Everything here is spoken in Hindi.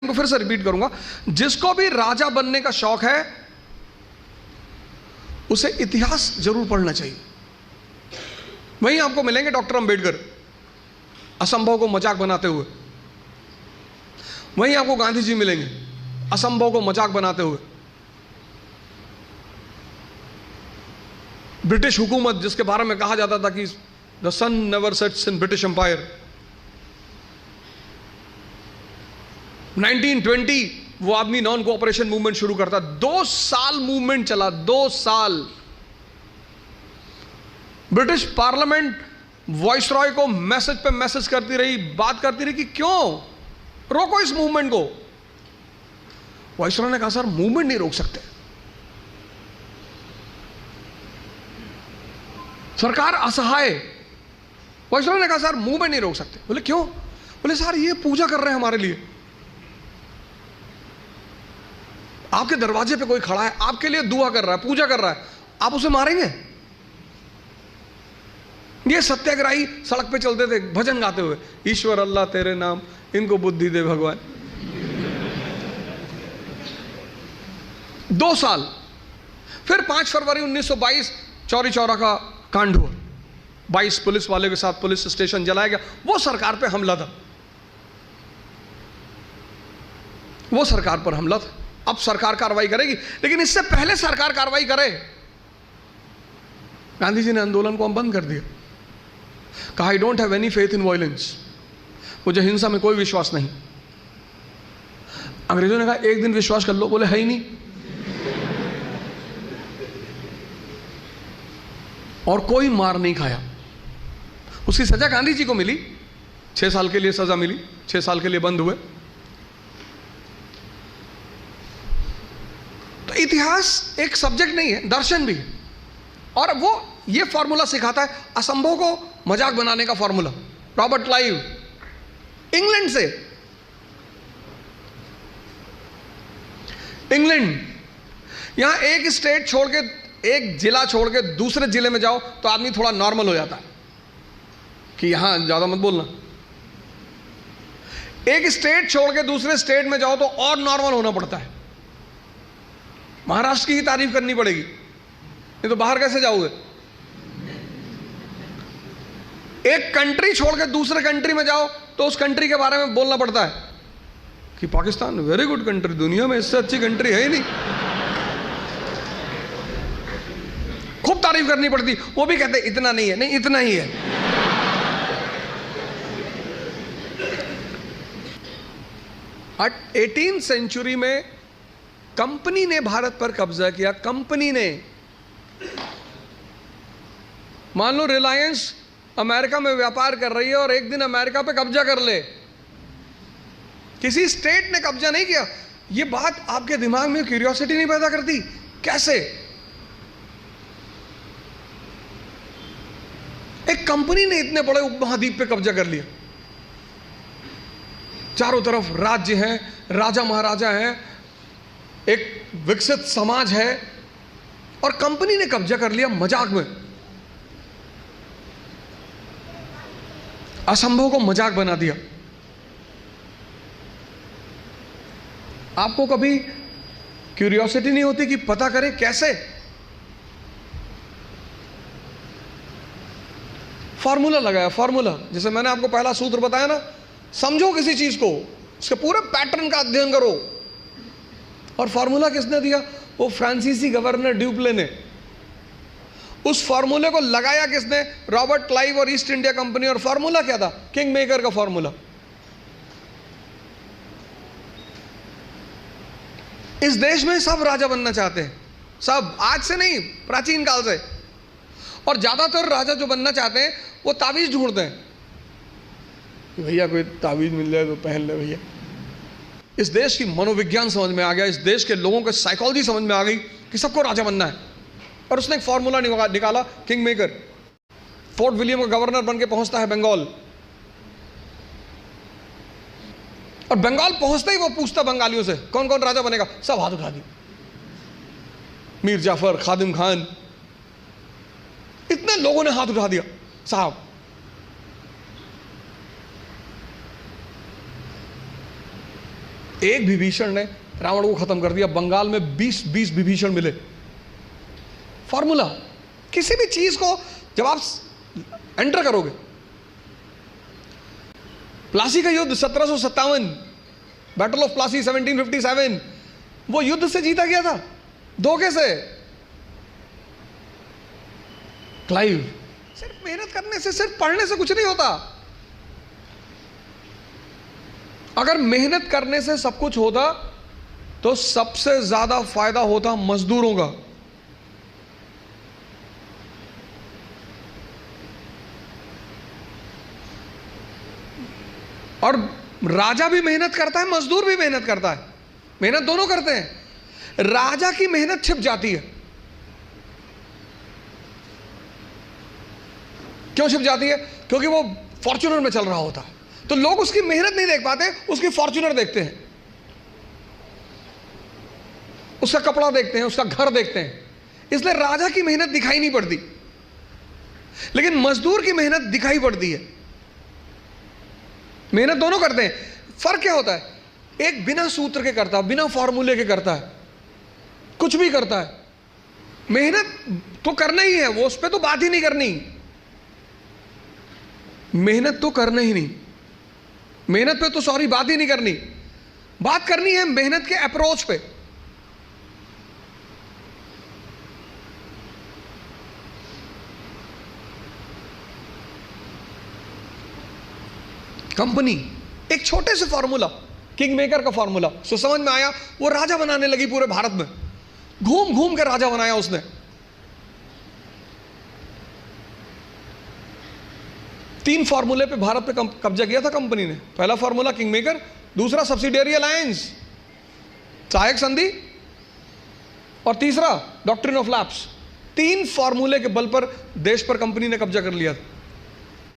को फिर से रिपीट करूंगा, जिसको भी राजा बनने का शौक है उसे इतिहास जरूर पढ़ना चाहिए। वहीं आपको मिलेंगे डॉक्टर अंबेडकर असंभव को मजाक बनाते हुए, वहीं आपको गांधी जी मिलेंगे असंभव को मजाक बनाते हुए। ब्रिटिश हुकूमत जिसके बारे में कहा जाता था कि the sun never sets in British empire, 1920 वो आदमी नॉन कोऑपरेशन मूवमेंट शुरू करता। 2 साल मूवमेंट चला, 2 साल। ब्रिटिश पार्लियामेंट वॉइसरॉय को मैसेज पे मैसेज करती रही, बात करती रही कि क्यों रोको इस मूवमेंट को। वॉइसरॉय ने कहा सर मूवमेंट नहीं रोक सकते, सरकार असहाय। वॉइसरॉय ने कहा सर मूवमेंट नहीं रोक सकते। बोले क्यों? बोले सर ये पूजा कर रहे हैं हमारे लिए, आपके दरवाजे पे कोई खड़ा है, आपके लिए दुआ कर रहा है, पूजा कर रहा है, आप उसे मारेंगे? ये सत्याग्रही सड़क पे चलते थे भजन गाते हुए, ईश्वर अल्लाह तेरे नाम, इनको बुद्धि दे भगवान। 2 साल। फिर 5 फरवरी 1922 चौरी चौरा का कांड हुआ, 22 पुलिस वाले के साथ पुलिस स्टेशन जलाया गया। वो सरकार पे हमला था, वो सरकार पर हमला था। अब सरकार कार्रवाई करेगी, लेकिन इससे पहले सरकार कार्रवाई करे, गांधी जी ने आंदोलन को बंद कर दिया। कहा I don't have any faith in violence, मुझे हिंसा में कोई विश्वास नहीं। अंग्रेजों ने कहा एक दिन विश्वास कर लो, बोले है ही नहीं। और कोई मार नहीं खाया। उसकी सजा गांधी जी को मिली, 6 साल के लिए सजा मिली, 6 साल के लिए बंद हुए। तो इतिहास एक सब्जेक्ट नहीं है, दर्शन भी है। और वो ये फॉर्मूला सिखाता है असंभव को मजाक बनाने का फॉर्मूला। रॉबर्ट क्लाइव इंग्लैंड से, इंग्लैंड, यहां एक स्टेट छोड़ के, एक जिला छोड़ के दूसरे जिले में जाओ तो आदमी थोड़ा नॉर्मल हो जाता है कि यहां ज्यादा मत बोलना। एक स्टेट छोड़ के दूसरे स्टेट में जाओ तो और नॉर्मल होना पड़ता है। महाराष्ट्र की ही तारीफ करनी पड़ेगी, नहीं तो बाहर कैसे जाओगे। एक कंट्री छोड़ के दूसरे कंट्री में जाओ तो उस कंट्री के बारे में बोलना पड़ता है कि पाकिस्तान वेरी गुड कंट्री, दुनिया में इससे अच्छी कंट्री है ही नहीं। खूब तारीफ करनी पड़ती, वो भी कहते इतना नहीं है, नहीं इतना ही है। बट 18वीं सेंचुरी में कंपनी ने भारत पर कब्जा किया। कंपनी ने, मान लो रिलायंस अमेरिका में व्यापार कर रही है और एक दिन अमेरिका पे कब्जा कर ले, किसी स्टेट ने कब्जा नहीं किया। ये बात आपके दिमाग में क्यूरियोसिटी नहीं पैदा करती? कैसे एक कंपनी ने इतने बड़े उपमहाद्वीप पे कब्जा कर लिया? चारों तरफ राज्य हैं, राजा महाराजा हैं, एक विकसित समाज है, और कंपनी ने कब्जा कर लिया मजाक में। असंभव को मजाक बना दिया। आपको कभी क्यूरियोसिटी नहीं होती कि पता करें कैसे? फॉर्मूला लगाया, फॉर्मूला। जैसे मैंने आपको पहला सूत्र बताया ना, समझो किसी चीज को, उसके पूरे पैटर्न का अध्ययन करो। और फॉर्मूला किसने दिया? वो फ्रांसीसी गवर्नर ड्यूप्ले ने। उस फॉर्मूले को लगाया किसने? रॉबर्ट क्लाइव और ईस्ट इंडिया कंपनी। और फॉर्मूला क्या था? किंग मेकर का फॉर्मूला। इस देश में सब राजा बनना चाहते हैं, सब, आज से नहीं, प्राचीन काल से। और ज्यादातर राजा जो बनना चाहते हैं वो ताबीज ढूंढते हैं कि भैया कोई ताबीज मिल जाए तो पहन ले भैया। इस देश की मनोविज्ञान समझ में आ गया, इस देश के लोगों की साइकोलॉजी समझ में आ गई कि सबको राजा बनना है। और उसने एक फॉर्मूला निकाला, किंग मेकर। फोर्ट विलियम का गवर्नर बन के पहुंचता है बंगाल, और बंगाल पहुंचते ही वो पूछता बंगालियों से कौन कौन राजा बनेगा। सब हाथ उठा दी, मीर जाफर, खादिम खान, इतने लोगों ने हाथ उठा दिया। साहब एक विभीषण ने रावण को खत्म कर दिया। बंगाल में 20 विभीषण मिले। फॉर्मूला, किसी भी चीज को जब आप एंटर करोगे, प्लासी का युद्ध 1757, बैटल ऑफ प्लासी 1757, वो युद्ध से जीता गया था, धोखे से। क्लाइव, सिर्फ मेहनत करने से, सिर्फ पढ़ने से कुछ नहीं होता। अगर मेहनत करने से सब कुछ होता तो सबसे ज्यादा फायदा होता मजदूरों का। और राजा भी मेहनत करता है, मजदूर भी मेहनत करता है, मेहनत दोनों करते हैं। राजा की मेहनत छिप जाती है। क्यों छिप जाती है? क्योंकि वो फॉर्च्यूनर में चल रहा होता है, तो लोग उसकी मेहनत नहीं देख पाते, उसकी फॉर्च्यूनर देखते हैं, उसका कपड़ा देखते हैं, उसका घर देखते हैं। इसलिए राजा की मेहनत दिखाई नहीं पड़ती, लेकिन मजदूर की मेहनत दिखाई पड़ती है। मेहनत दोनों करते हैं। फर्क क्या होता है? एक बिना सूत्र के करता है, बिना फॉर्मूले के करता है, कुछ भी करता है। मेहनत तो करना ही है, वो उस पर तो बात ही नहीं करनी। मेहनत तो करना ही नहीं, मेहनत पे तो सॉरी बात ही नहीं करनी। बात करनी है मेहनत के अप्रोच पे। कंपनी, एक छोटे से फॉर्मूला, किंग मेकर का फॉर्मूला, सो समझ में आया। वो राजा बनाने लगी पूरे भारत में, घूम घूम के राजा बनाया उसने। तीन फॉर्मूले पे भारत पे कब्जा किया था कंपनी ने। पहला फॉर्मूला किंग मेकर, दूसरा सब्सिडियरी अलायंस, सहायक संधि, और तीसरा डॉक्ट्रिन ऑफ लैप्स। तीन फॉर्मूले के बल पर देश पर कंपनी ने कब्जा कर लिया था।